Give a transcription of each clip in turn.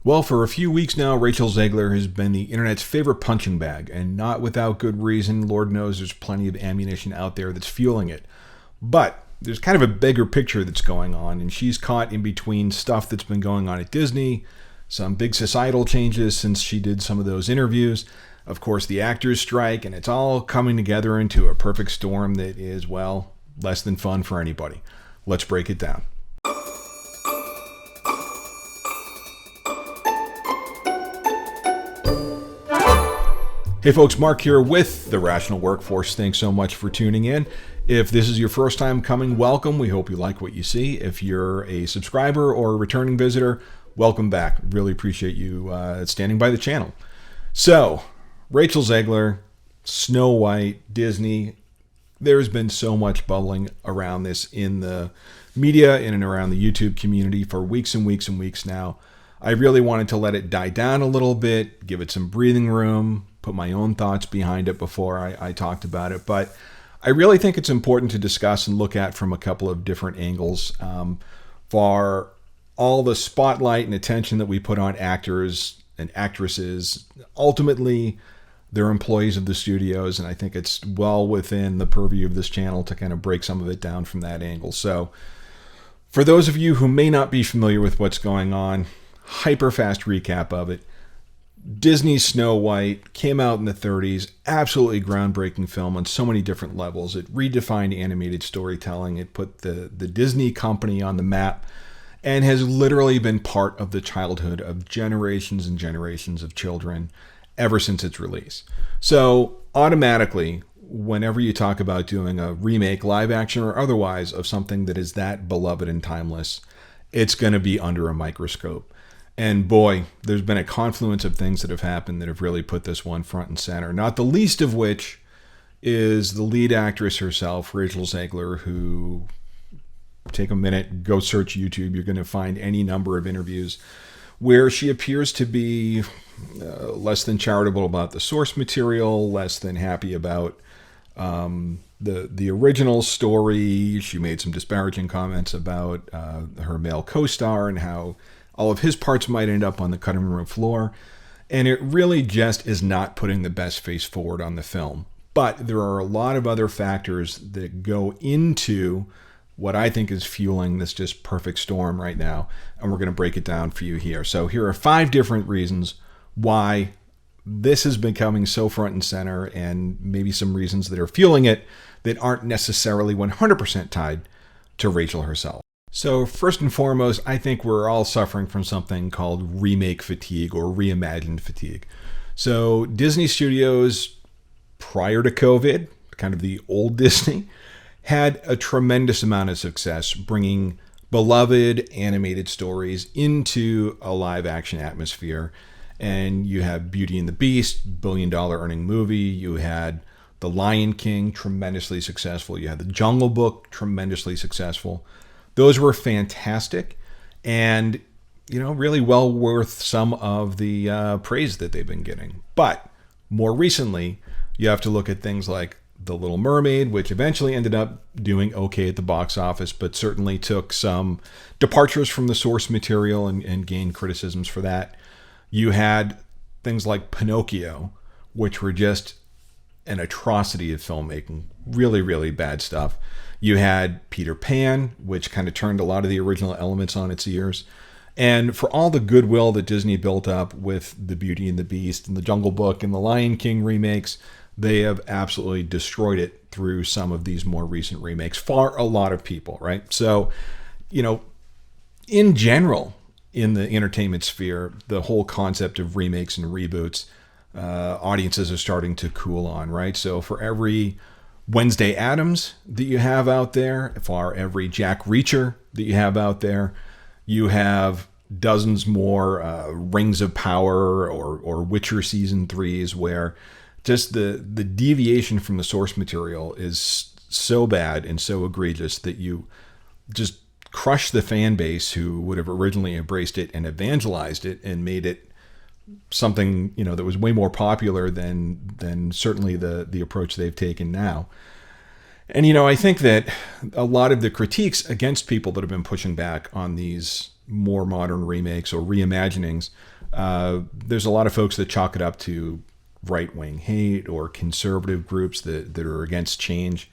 Well, for a few weeks now, Rachel Zegler has been the internet's favorite punching bag, and not without good reason. Lord knows there's plenty of ammunition out there that's fueling it. But there's kind of a bigger picture that's going on, and she's caught in between stuff that's been going on at Disney, some big societal changes since she did some of those interviews, of course the actors strike, and it's all coming together into a perfect storm that is, well, less than fun for anybody. Let's break it down. Hey folks, Mark here with The Rational Workforce. Thanks so much for tuning in. If this is your first time coming, welcome. We hope you like what you see. If you're a subscriber or a returning visitor, welcome back. Really appreciate you standing by the channel. So, Rachel Zegler, Snow White, Disney. There's been so much bubbling around this in the media, in and around the YouTube community for weeks and weeks and weeks now. I really wanted to let it die down a little bit, give it some breathing room, put my own thoughts behind it before I talked about it. But I really think it's important to discuss and look at from a couple of different angles. For all the spotlight and attention that we put on actors and actresses, ultimately they're employees of the studios, and I think it's well within the purview of this channel to kind of break some of it down from that angle. So for those of you who may not be familiar with what's going on, hyper fast recap of it. Disney's Snow White came out in the 30s, absolutely groundbreaking film on so many different levels. It redefined animated storytelling. It put the Disney company on the map and has literally been part of the childhood of generations and generations of children ever since its release. So automatically, whenever you talk about doing a remake, live action or otherwise, of something that is that beloved and timeless, it's going to be under a microscope. And boy, there's been a confluence of things that have happened that have really put this one front and center. Not the least of which is the lead actress herself, Rachel Zegler, who, take a minute, go search YouTube. You're going to find any number of interviews where she appears to be less than charitable about the source material, less than happy about the original story. She made some disparaging comments about her male co-star and how all of his parts might end up on the cutting room floor. And it really just is not putting the best face forward on the film. But there are a lot of other factors that go into what I think is fueling this just perfect storm right now. And we're going to break it down for you here. So here are 5 different reasons why this is becoming so front and center, and maybe some reasons that are fueling it that aren't necessarily 100% tied to Rachel herself. So first and foremost, I think we're all suffering from something called remake fatigue or reimagined fatigue. So Disney Studios, prior to COVID, kind of the old Disney, had a tremendous amount of success bringing beloved animated stories into a live action atmosphere. And you have Beauty and the Beast, billion-dollar earning movie. You had The Lion King, tremendously successful. You had The Jungle Book, tremendously successful. Those were fantastic and, really well worth some of the praise that they've been getting. But more recently, you have to look at things like The Little Mermaid, which eventually ended up doing okay at the box office, but certainly took some departures from the source material and gained criticisms for that. You had things like Pinocchio, which were just an atrocity of filmmaking. Really, really bad stuff. You had Peter Pan, which kind of turned a lot of the original elements on its ears. And for all the goodwill that Disney built up with the Beauty and the Beast and the Jungle Book and the Lion King remakes, they have absolutely destroyed it through some of these more recent remakes for a lot of people, right? So, in general, in the entertainment sphere, the whole concept of remakes and reboots, audiences are starting to cool on, right? So for every Wednesday Addams that you have out there, for every Jack Reacher that you have out there, you have dozens more Rings of Power or Witcher Season 3s where just the deviation from the source material is so bad and so egregious that you just crush the fan base who would have originally embraced it and evangelized it and made it something that was way more popular than certainly the approach they've taken now. And I think that a lot of the critiques against people that have been pushing back on these more modern remakes or reimaginings There's a lot of folks that chalk it up to right-wing hate or conservative groups that are against change.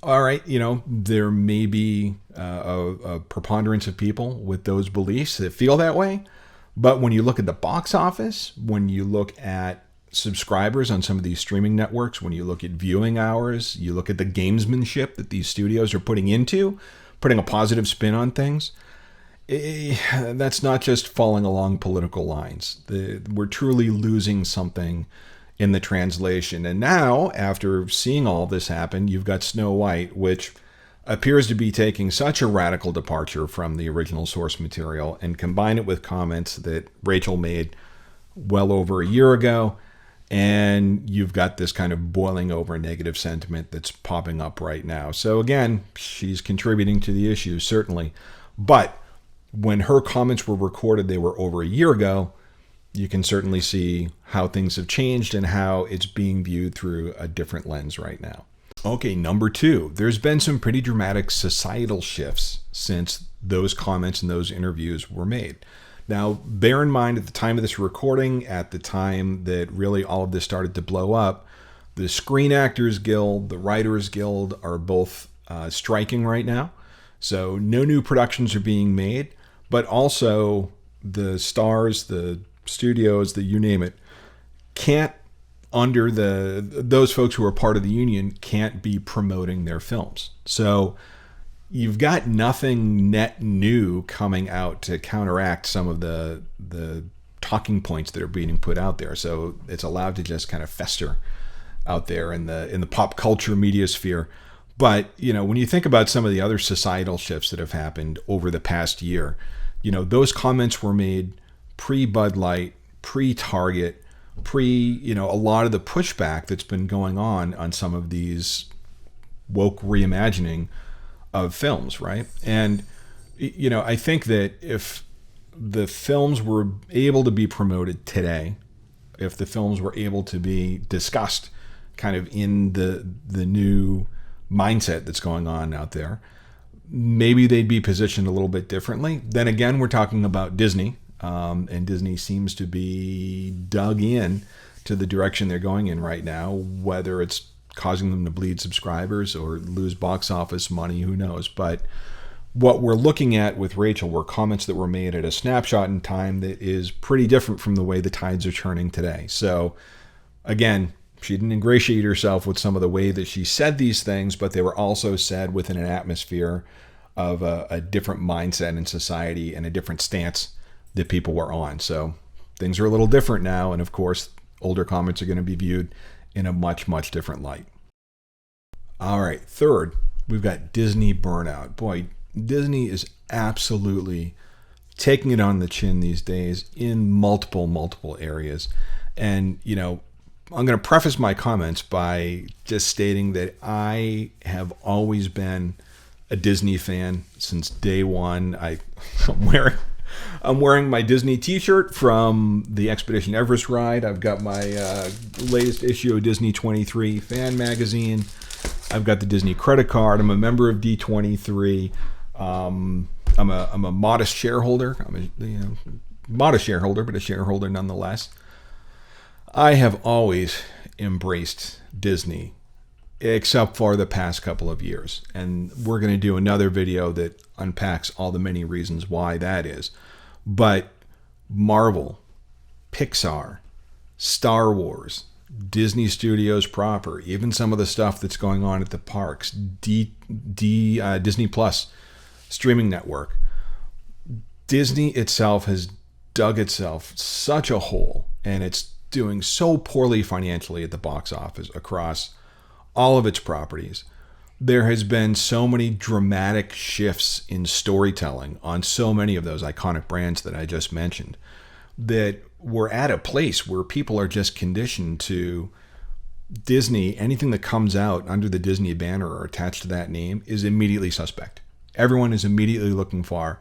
All right, there may be a preponderance of people with those beliefs that feel that way. But when you look at the box office, when you look at subscribers on some of these streaming networks, when you look at viewing hours, you look at the gamesmanship that these studios are putting a positive spin on things, that's not just falling along political lines. We're truly losing something in the translation. And now, after seeing all this happen, you've got Snow White, which appears to be taking such a radical departure from the original source material, and combine it with comments that Rachel made well over a year ago, and you've got this kind of boiling over negative sentiment that's popping up right now. So again, she's contributing to the issue, certainly. But when her comments were recorded, they were over a year ago, you can certainly see how things have changed and how it's being viewed through a different lens right now. Okay, number 2, there's been some pretty dramatic societal shifts since those comments and those interviews were made. Now, bear in mind, at the time of this recording, at the time that really all of this started to blow up, the Screen Actors Guild, the Writers Guild are both striking right now. So no new productions are being made, but also the stars, the studios, you name it, can't, under those folks who are part of the union, can't be promoting their films. So you've got nothing net new coming out to counteract some of the talking points that are being put out there. So it's allowed to just kind of fester out there in the pop culture media sphere. But, when you think about some of the other societal shifts that have happened over the past year, those comments were made pre-Bud Light, pre-Target, a lot of the pushback that's been going on some of these woke reimagining of films, right? And, I think that if the films were able to be promoted today, if the films were able to be discussed kind of in the new mindset that's going on out there, maybe they'd be positioned a little bit differently. Then again, we're talking about Disney. And Disney seems to be dug in to the direction they're going in right now, whether it's causing them to bleed subscribers or lose box office money, who knows. But what we're looking at with Rachel were comments that were made at a snapshot in time that is pretty different from the way the tides are turning today. So again, she didn't ingratiate herself with some of the way that she said these things, but they were also said within an atmosphere of a different mindset in society and a different stance that people were on. So things are a little different now. And of course, older comments are going to be viewed in a much, much different light. All right. Third, we've got Disney burnout. Boy, Disney is absolutely taking it on the chin these days in multiple areas. And, I'm going to preface my comments by just stating that I have always been a Disney fan since day one. I'm wearing my Disney t-shirt from the Expedition Everest ride. I've got my latest issue of Disney 23 fan magazine. I've got the Disney credit card. I'm a member of D23. I'm a modest shareholder. I'm a modest shareholder, but a shareholder nonetheless. I have always embraced Disney, except for the past couple of years. And we're going to do another video that unpacks all the many reasons why that is. But Marvel, Pixar, Star Wars, Disney Studios proper, even some of the stuff that's going on at the parks, Disney Plus streaming network. Disney itself has dug itself such a hole, and it's doing so poorly financially at the box office across all of its properties. There has been so many dramatic shifts in storytelling on so many of those iconic brands that I just mentioned, that we're at a place where people are just conditioned to Disney. Anything that comes out under the Disney banner or attached to that name is immediately suspect. Everyone is immediately looking for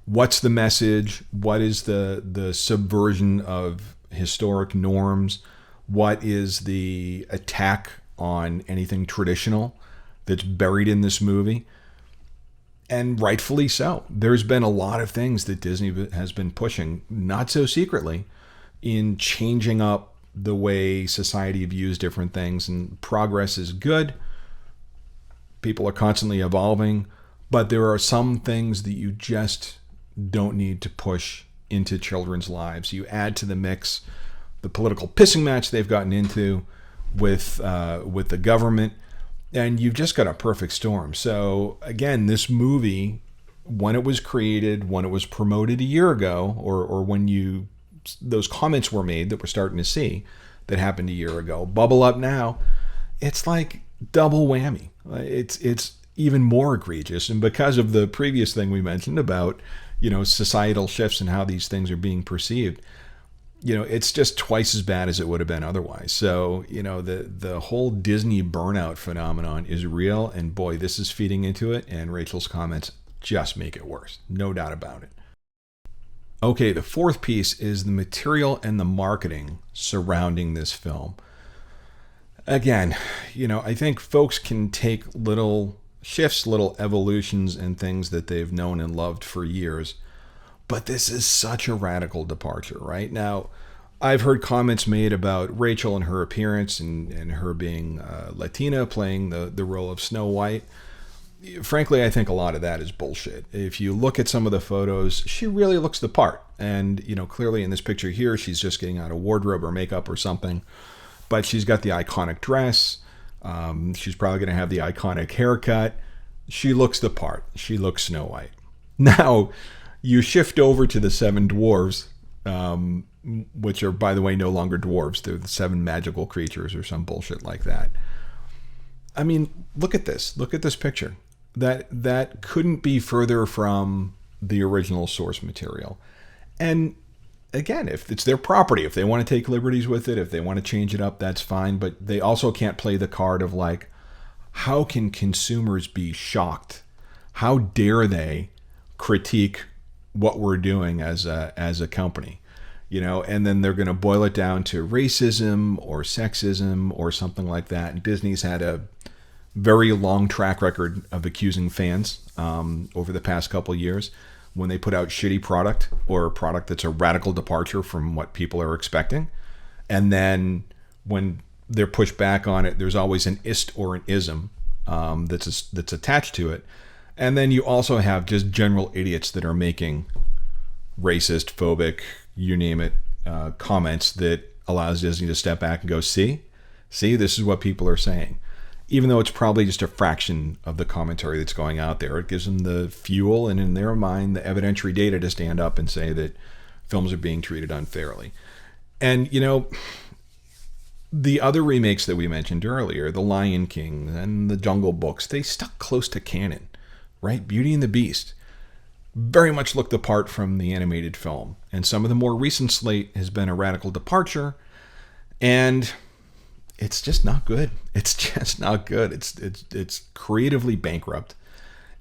what's the message, what is the subversion of historic norms, what is the attack on anything traditional that's buried in this movie. And rightfully so. There's been a lot of things that Disney has been pushing, not so secretly, in changing up the way society views different things. And progress is good. People are constantly evolving. But there are some things that you just don't need to push into children's lives. You add to the mix the political pissing match they've gotten into with the government, and you've just got a perfect storm. So again, this movie, when it was created, when it was promoted a year ago, or when those comments were made that we're starting to see that happened a year ago, bubble up now, it's like double whammy. It's even more egregious. And because of the previous thing we mentioned about, societal shifts and how these things are being perceived, it's just twice as bad as it would have been otherwise. So, the whole Disney burnout phenomenon is real. And boy, this is feeding into it. And Rachel's comments just make it worse. No doubt about it. Okay, the fourth piece is the material and the marketing surrounding this film. Again, I think folks can take little shifts, little evolutions and things that they've known and loved for years. But this is such a radical departure, right? Now, I've heard comments made about Rachel and her appearance and her being Latina, playing the role of Snow White. Frankly, I think a lot of that is bullshit. If you look at some of the photos, she really looks the part. And, clearly in this picture here, she's just getting out of wardrobe or makeup or something. But she's got the iconic dress. She's probably going to have the iconic haircut. She looks the part. She looks Snow White. Now, you shift over to the seven dwarves, which are, by the way, no longer dwarves. They're the seven magical creatures or some bullshit like that. I mean, look at this. Look at this picture. That couldn't be further from the original source material. And again, if it's their property, if they want to take liberties with it, if they want to change it up, that's fine. But they also can't play the card of like, how can consumers be shocked? How dare they critique what we're doing as a company? And then they're going to boil it down to racism or sexism or something like that. And Disney's had a very long track record of accusing fans over the past couple of years when they put out shitty product or a product that's a radical departure from what people are expecting. And then when they're pushed back on it, there's always an ist or an ism that's attached to it. And then you also have just general idiots that are making racist, phobic, you name it, comments that allows Disney to step back and go, see, this is what people are saying. Even though it's probably just a fraction of the commentary that's going out there, it gives them the fuel and, in their mind, the evidentiary data to stand up and say that films are being treated unfairly. And, the other remakes that we mentioned earlier, The Lion King and The Jungle Books, they stuck close to canon, right? Beauty and the Beast very much looked apart from the animated film. And some of the more recent slate has been a radical departure. And it's just not good. It's just not good. It's creatively bankrupt.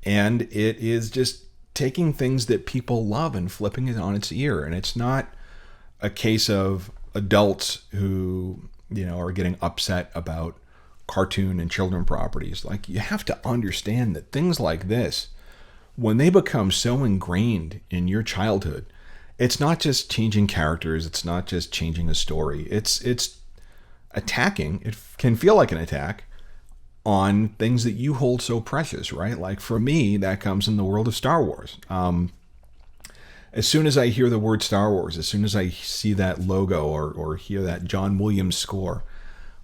And it is just taking things that people love and flipping it on its ear. And it's not a case of adults who, are getting upset about cartoon and children properties. Like, you have to understand that things like this, when they become so ingrained in your childhood, it's not just changing characters. It's not just changing a story. It's attacking. It can feel like an attack on things that you hold so precious, right? Like for me, that comes in the world of Star Wars. As soon as I hear the word Star Wars, as soon as I see that logo or hear that John Williams score,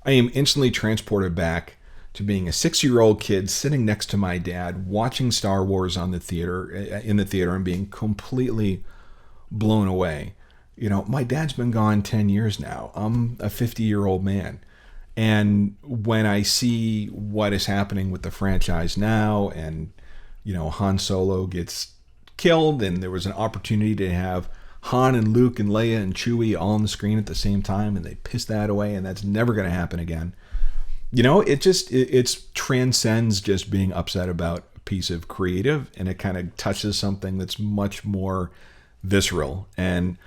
I am instantly transported back to being a 6-year-old kid sitting next to my dad, watching Star Wars in the theater and being completely blown away. My dad's been gone 10 years now. I'm a 50-year-old man. And when I see what is happening with the franchise now and, Han Solo gets killed and there was an opportunity to have Han and Luke and Leia and Chewie all on the screen at the same time and they pissed that away and that's never going to happen again. It transcends just being upset about a piece of creative, and it kind of touches something that's much more visceral. And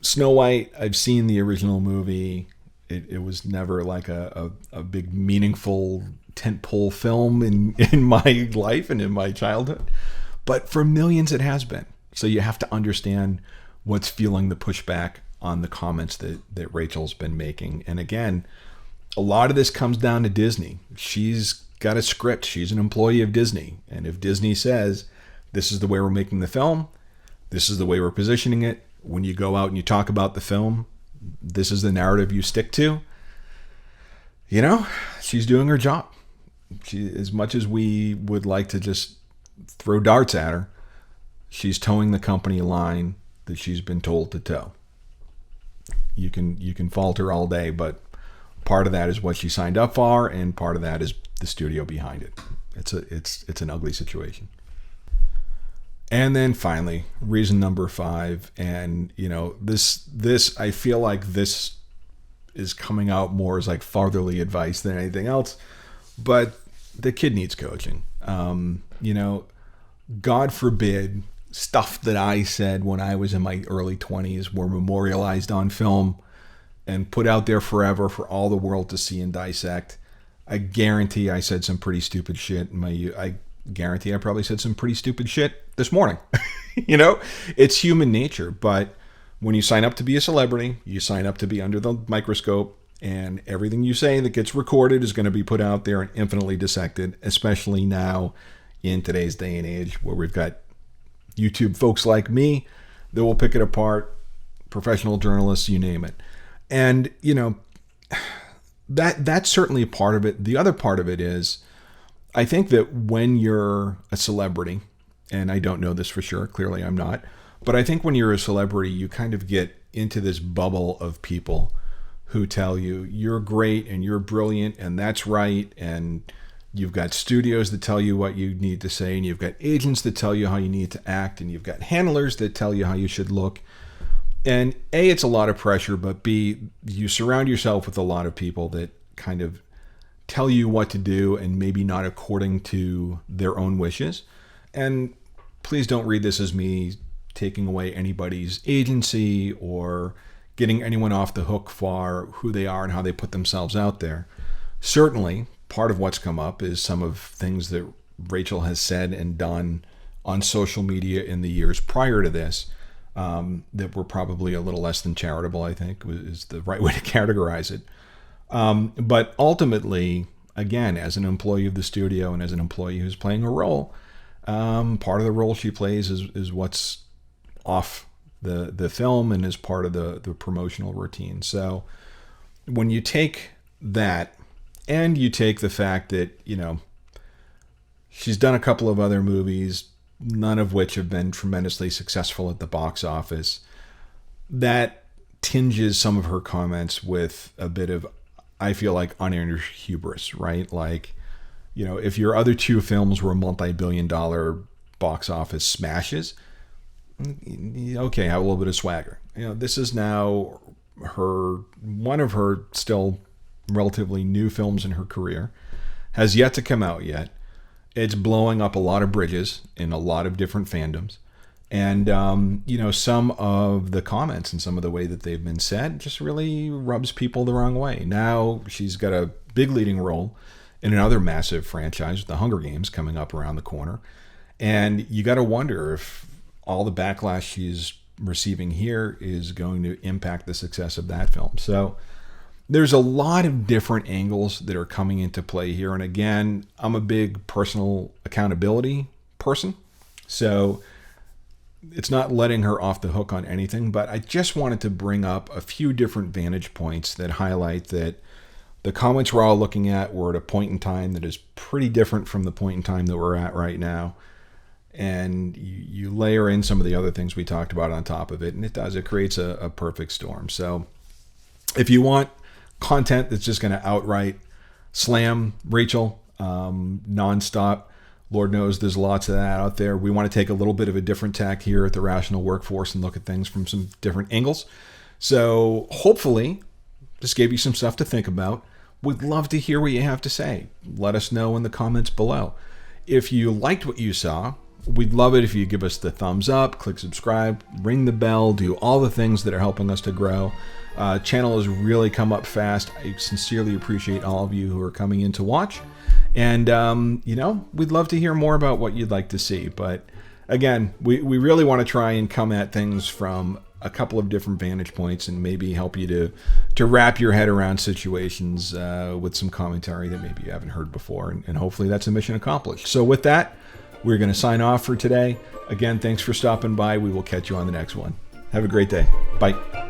Snow White, I've seen the original movie. It was never like a big meaningful tentpole film in my life and in my childhood. But for millions, it has been. So you have to understand what's fueling the pushback on the comments that Rachel's been making. And again, a lot of this comes down to Disney. She's got a script. She's an employee of Disney. And if Disney says, this is the way we're making the film, this is the way we're positioning it, when you go out and you talk about the film, this is the narrative you stick to, she's doing her job. As much as we would like to just throw darts at her, she's towing the company line that she's been told to tow. You can fault her all day, but part of that is what she signed up for, and part of that is the studio behind it. It's an ugly situation. And then finally, reason number 5, and this I feel like this is coming out more as like fatherly advice than anything else, but the kid needs coaching. God forbid stuff that I said when I was in my early 20s were memorialized on film and put out there forever for all the world to see and dissect. I guarantee I said some pretty stupid shit in my youth. I guarantee I probably said some pretty stupid shit this morning. It's human nature. But when you sign up to be a celebrity, you sign up to be under the microscope, and everything you say that gets recorded is going to be put out there and infinitely dissected, especially now in today's day and age where we've got YouTube folks like me that will pick it apart, professional journalists, you name it. And, that's certainly a part of it. The other part of it is, I think that when you're a celebrity, and I don't know this for sure, clearly I'm not, but I think when you're a celebrity, you kind of get into this bubble of people who tell you you're great and you're brilliant and that's right, and you've got studios that tell you what you need to say, and you've got agents that tell you how you need to act, and you've got handlers that tell you how you should look. And A, it's a lot of pressure, but B, you surround yourself with a lot of people that kind of tell you what to do and maybe not according to their own wishes. And please don't read this as me taking away anybody's agency or getting anyone off the hook for who they are and how they put themselves out there. Certainly, part of what's come up is some of things that Rachel has said and done on social media in the years prior to this that were probably a little less than charitable, I think, is the right way to categorize it. But ultimately, again, as an employee of the studio and as an employee who's playing a role, part of the role she plays is what's off the film and is part of the promotional routine. So when you take that and you take the fact that, she's done a couple of other movies, none of which have been tremendously successful at the box office, that tinges some of her comments with a bit of, I feel like, unearned hubris, right? Like, if your other 2 films were multi-billion-dollar box office smashes, okay, have a little bit of swagger. This is now one of her still relatively new films in her career, has yet to come out yet. It's blowing up a lot of bridges in a lot of different fandoms. And, some of the comments and some of the way that they've been said just really rubs people the wrong way. Now she's got a big leading role in another massive franchise, The Hunger Games, coming up around the corner. And you got to wonder if all the backlash she's receiving here is going to impact the success of that film. So there's a lot of different angles that are coming into play here. And again, I'm a big personal accountability person. So it's not letting her off the hook on anything, but I just wanted to bring up a few different vantage points that highlight that the comments we're all looking at were at a point in time that is pretty different from the point in time that we're at right now. And you layer in some of the other things we talked about on top of it, and it creates a perfect storm. So if you want content that's just going to outright slam Rachel nonstop, Lord knows there's lots of that out there. We want to take a little bit of a different tack here at the Rational Workforce and look at things from some different angles. So hopefully this gave you some stuff to think about. We'd love to hear what you have to say. Let us know in the comments below. If you liked what you saw, we'd love it if you give us the thumbs up, click subscribe, ring the bell, do all the things that are helping us to grow. Channel has really come up fast. I sincerely appreciate all of you who are coming in to watch. And, we'd love to hear more about what you'd like to see. But again, we really want to try and come at things from a couple of different vantage points and maybe help you to wrap your head around situations with some commentary that maybe you haven't heard before. And hopefully that's a mission accomplished. So with that, we're going to sign off for today. Again, thanks for stopping by. We will catch you on the next one. Have a great day. Bye.